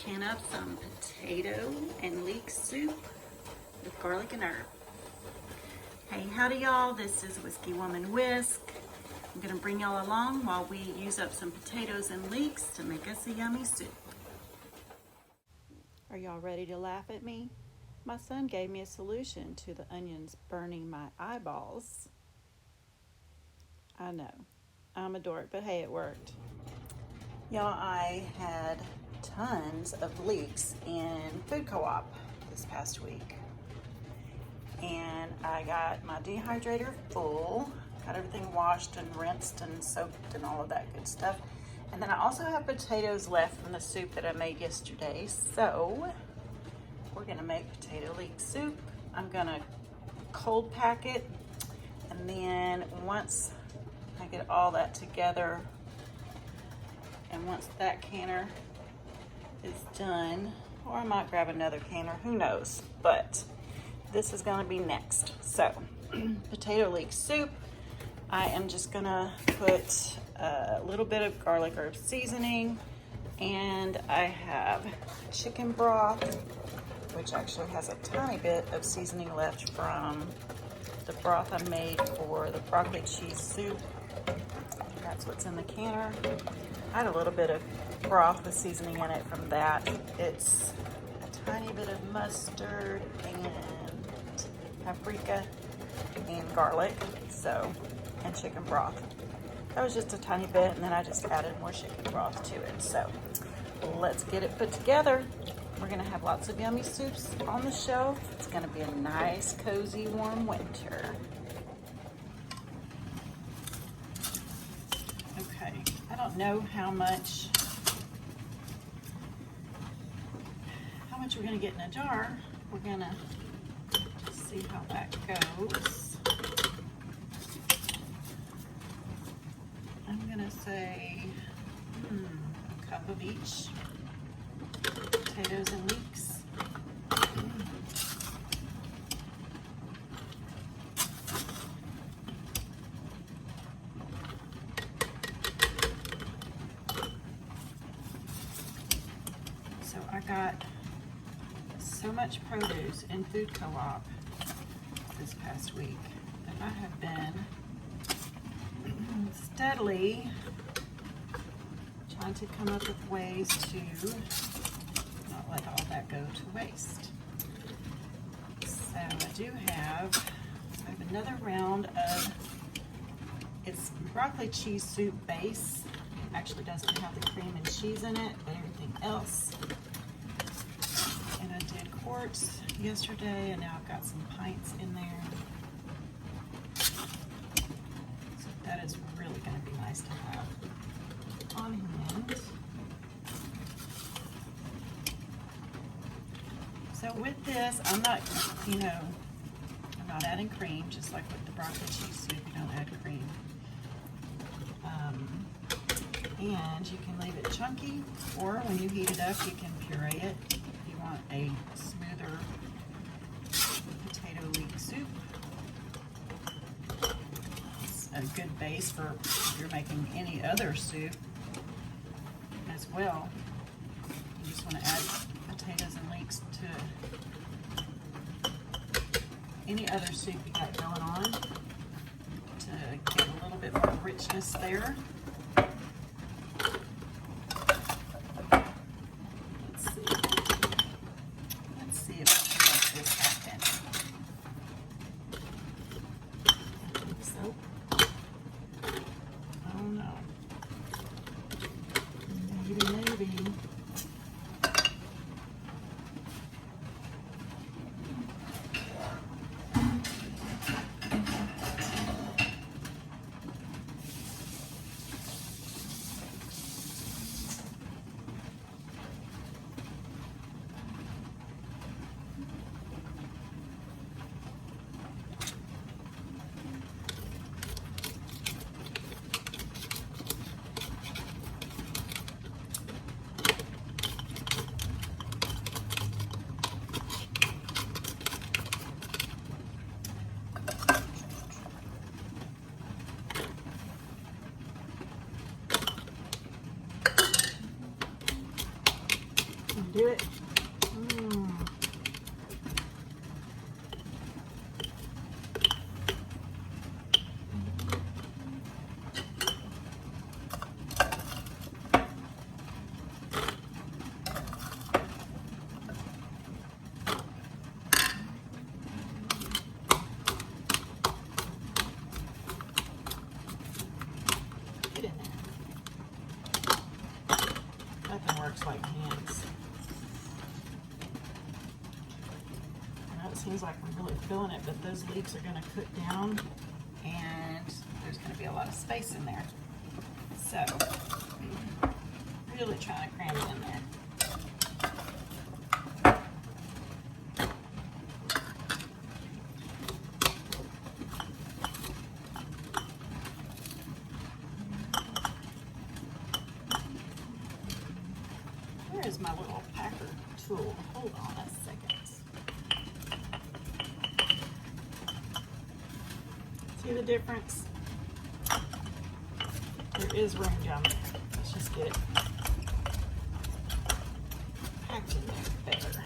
can up some potato and leek soup with garlic and herb. Hey, howdy y'all, this is Whiskey Woman Whisk. I'm gonna bring y'all along while we use up some potatoes and leeks to make us a yummy soup. Are y'all ready to laugh at me? My son gave me a solution to the onions burning my eyeballs. I know, I'm a dork, but hey, it worked. Y'all, I had tons of leeks in food co-op this past week. And I got my dehydrator full, got everything washed and rinsed and soaked and all of that good stuff. And then I also have potatoes left from the soup that I made yesterday. So we're gonna make potato leek soup. I'm gonna cold pack it. And then once I get all that together, and once that canner is done, or I might grab another canner, who knows, but this is gonna be next. So, potato leek soup, I am just gonna put a little bit of garlic herb seasoning, and I have chicken broth, which actually has a tiny bit of seasoning left from the broth I made for the broccoli cheese soup. That's what's in the canner. I had a little bit of broth with seasoning in it from that. It's a tiny bit of mustard and paprika and garlic, and chicken broth. That was just a tiny bit, and then I just added more chicken broth to it. So let's get it put together. We're gonna have lots of yummy soups on the shelf. It's gonna be a nice, cozy, warm winter. Okay, I don't know how much we're gonna get in a jar. We're gonna see how that goes. I'm gonna say a cup of each. Potatoes and leeks. So I got so much produce in food co-op this past week that I have been steadily trying to come up with ways to not let all that go to waste. So I have another round of, it's broccoli cheese soup base. It actually doesn't have the cream and cheese in it, but everything else. And I did quarts yesterday, and now I've got some pints in there. So that is really going to be nice to have on hand. So with this, I'm not adding cream, just like with the broccoli cheese soup, you don't add cream. And you can leave it chunky, or when you heat it up, you can puree it if you want a smoother potato leek soup. It's a good base for if you're making any other soup as well. You just want to add potatoes and leeks to any other soup you got going on to get a little bit more richness there. Let's see if I can make this happen. I think so. Oh no. Maybe. Do it. Mm. Get in there. Nothing works like hands. It seems like we're really feeling it, but those leeks are going to cook down and there's going to be a lot of space in there. So, really trying to cram it in there. Where is my little packer tool? Hold on a second. See the difference? There is room down there. Let's just get it packed in there better.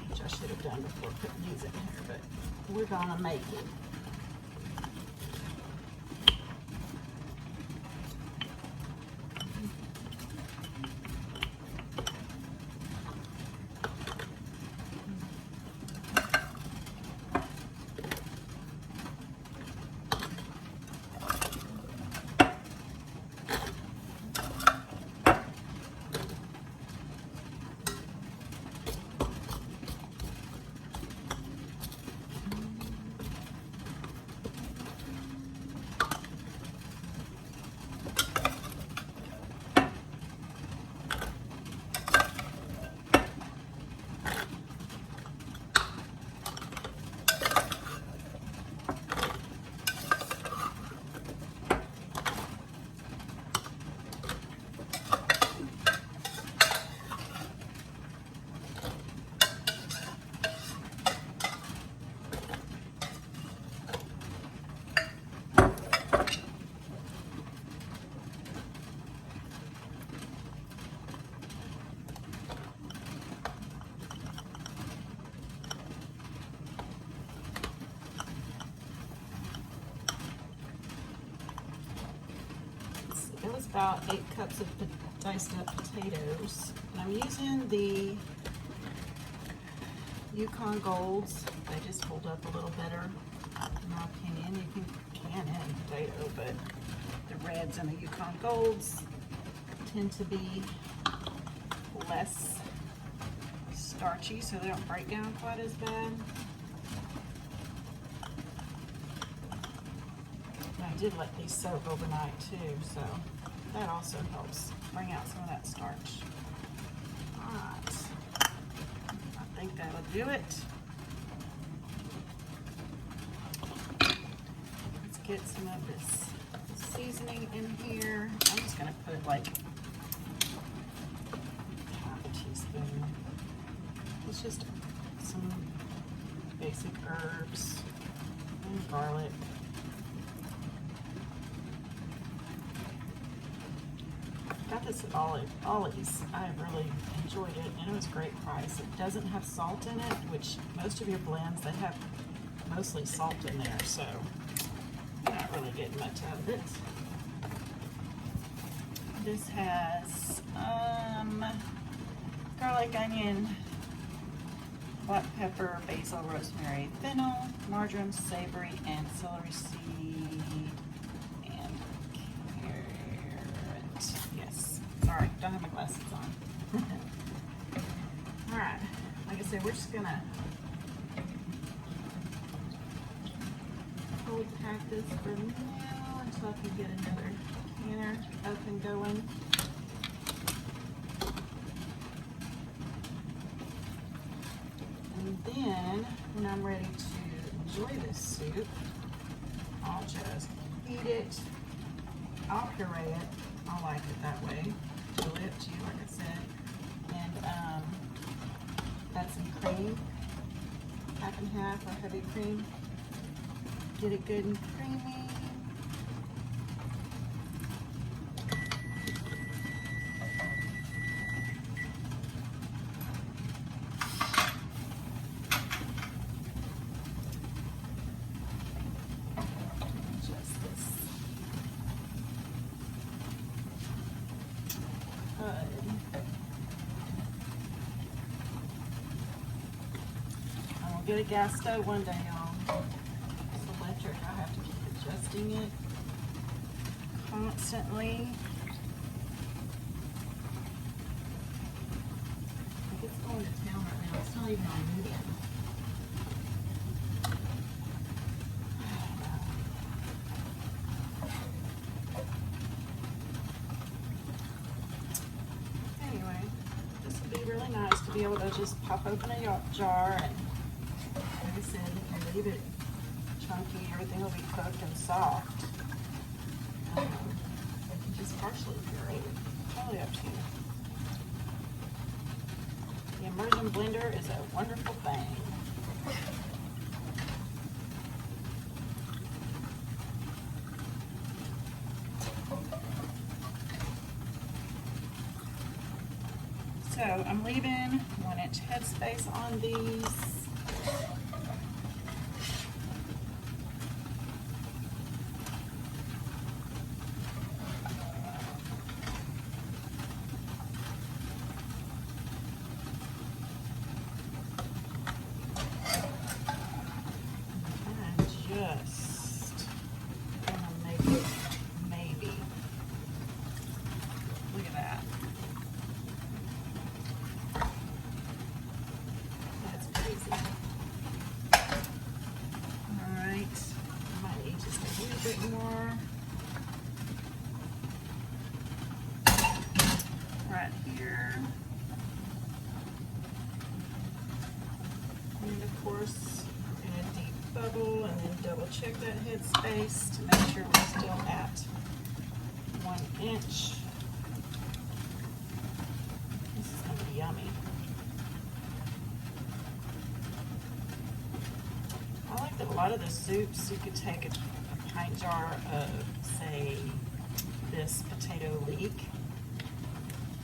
Which I should have done before putting these in here, but we're gonna make it. It was about 8 cups of diced up potatoes. And I'm using the Yukon Golds. They just hold up a little better, in my opinion. You can can any potato, but the reds and the Yukon Golds tend to be less starchy, so they don't break down quite as bad. I did let these soak overnight too, so that also helps bring out some of that starch. Alright, I think that'll do it. Let's get some of this seasoning in here. I'm just going to put like half a teaspoon. It's just some basic herbs and garlic. Got this at Ollie's. I really enjoyed it, and it was a great price. It doesn't have salt in it, which most of your blends, they have mostly salt in there, so I'm not really getting much out of it. This has garlic, onion, black pepper, basil, rosemary, fennel, marjoram, savory, and celery seed, and carrot. Yes. Sorry, don't have my glasses on. Alright, like I said, we're just gonna cold pack this for now until I can get another canner up and going. And then, when I'm ready to enjoy this soup, I'll just heat it. I'll puree it. I like it that way. Totally up to you, like I said. And add some cream, half and half or heavy cream. Get it good and creamy. get a gas stove one day, y'all. It's electric. I have to keep adjusting it constantly. Like it's going to town right now. It's not even on medium. Anyway, this would be really nice to be able to just pop open a jar and, like I said, you can leave it chunky. Everything will be cooked and soft. You can just partially puree it. Totally up to you. The immersion blender is a wonderful thing. So I'm leaving 1-inch headspace on these. Right here, and of course in a deep bubble, and then double check that headspace to make sure we're still at 1 inch. This is going to be yummy. I like that a lot of the soups you could take a pint jar of, say, this potato leek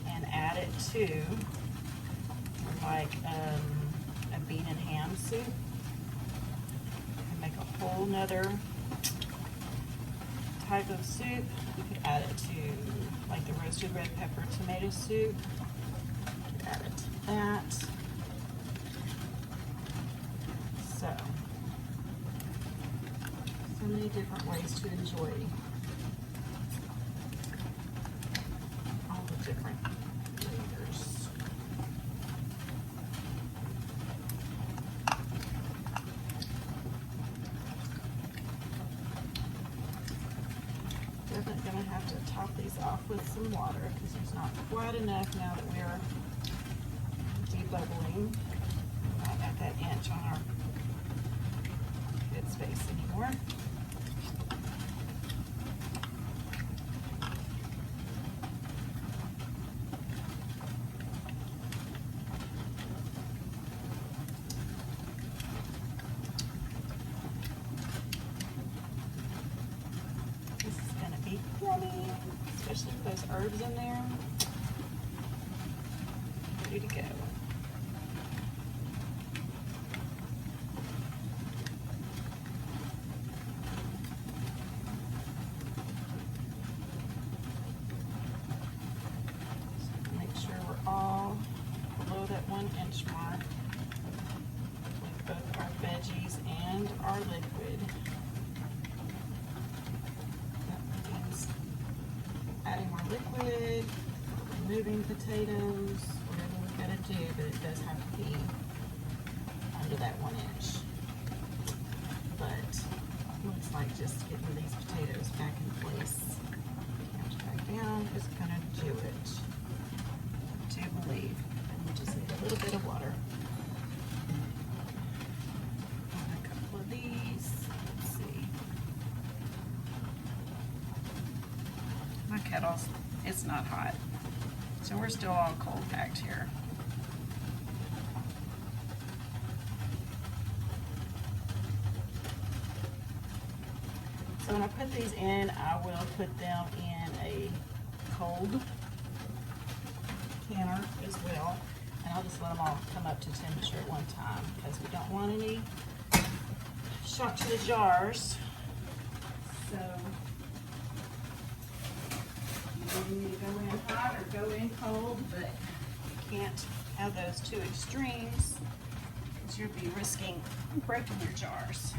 and add it to like a bean and ham soup and make a whole nother type of soup. You could add it to like the roasted red pepper tomato soup. You could add it to that. So many different ways to enjoy all the different flavors. Definitely gonna have to top these off with some water because there's not quite enough now that we're debubbling. We're not at that inch on our headspace anymore. Yummy, especially with those herbs in there. Ready to go. So make sure we're all below that 1 inch mark with both our veggies and our liquid. Adding more liquid, removing potatoes, whatever we gotta do, but it does have to be under that 1 inch. But looks like just getting these potatoes back in place, back down, is gonna do it. I do believe. And we just need a little bit of water. Add a couple of these. Let's see. My kettle's, it's not hot. So we're still all cold packed here. So when I put these in, I will put them in a cold canner as well. And I'll just let them all come up to temperature at one time because we don't want any shock to the jars. So you need to go in hot or go in cold, but you can't have those two extremes. because you'll be risking breaking your jars.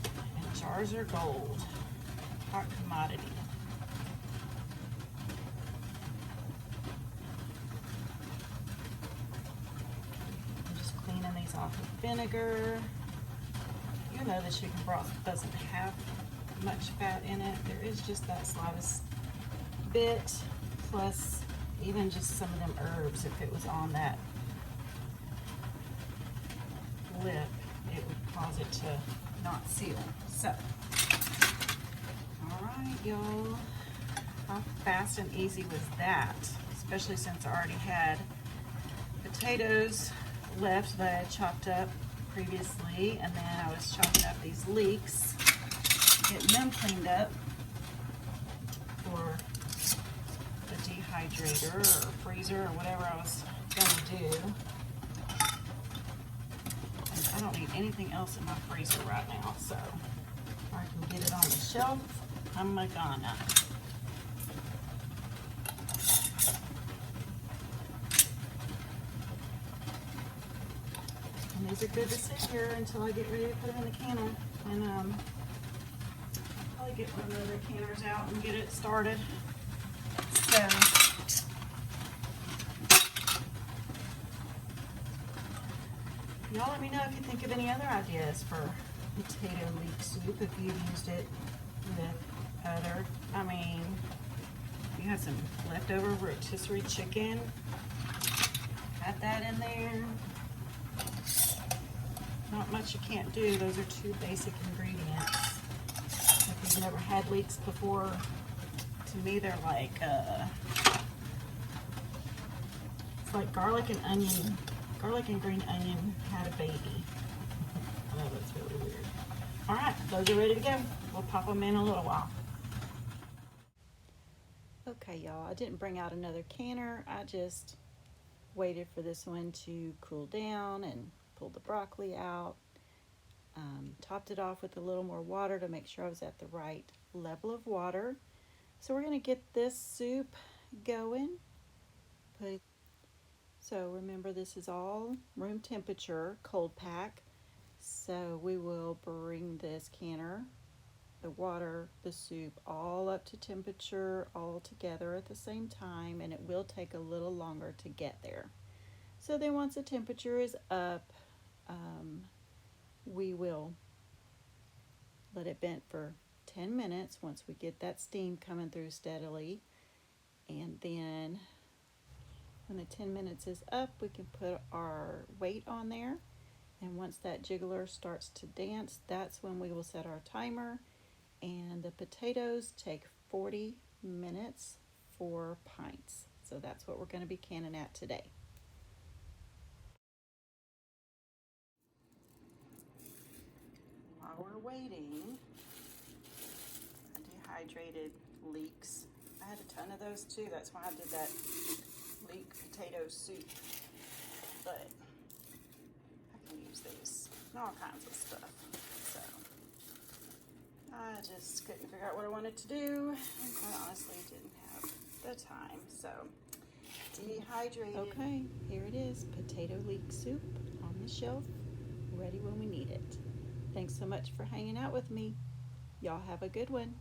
And jars are gold, hot commodity. I'm just cleaning these off with vinegar. You know the chicken broth doesn't have much fat in it. There is just that slightest bit, plus even just some of them herbs. If it was on that lip, it would cause it to not seal. So, all right, y'all. How fast and easy was that? Especially since I already had potatoes left that I had chopped up previously, and then I was chopping up these leeks, getting them cleaned up for the dehydrator or freezer or whatever I was gonna do. And I don't need anything else in my freezer right now, so if I can get it on the shelf, I'm gonna. And these are good to sit here until I get ready to put them in the canner. And probably get one of the other canners out and get it started. So, y'all let me know if you think of any other ideas for potato leek soup, if you've used it with other, I mean, you had some leftover rotisserie chicken, add that in there. Not much you can't do. Those are two basic ingredients. If you've never had leeks before, to me they're like, it's like garlic and onion, garlic and green onion had a baby. I know that's really weird. All right, those are ready to go. We'll pop them in a little while. Okay, y'all, I didn't bring out another canner. I just waited for this one to cool down and pulled the broccoli out, topped it off with a little more water to make sure I was at the right level of water. So we're going to get this soup going. So remember, this is all room temperature, cold pack. So we will bring this canner, the water, the soup, all up to temperature, all together at the same time, and it will take a little longer to get there. So then once the temperature is up, we will let it vent for 10 minutes once we get that steam coming through steadily. And then when the 10 minutes is up, we can put our weight on there. And once that jiggler starts to dance, that's when we will set our timer. And the potatoes take 40 minutes, 4 pints. So that's what we're going to be canning at today. While we're waiting, I dehydrated leeks. I had a ton of those too. That's why I did that leek potato soup. But I can use these in all kinds of stuff. So I just couldn't figure out what I wanted to do, and quite honestly didn't have the time. So dehydrated. Okay, here it is, potato leek soup on the shelf, ready when we need it. Thanks so much for hanging out with me. Y'all have a good one.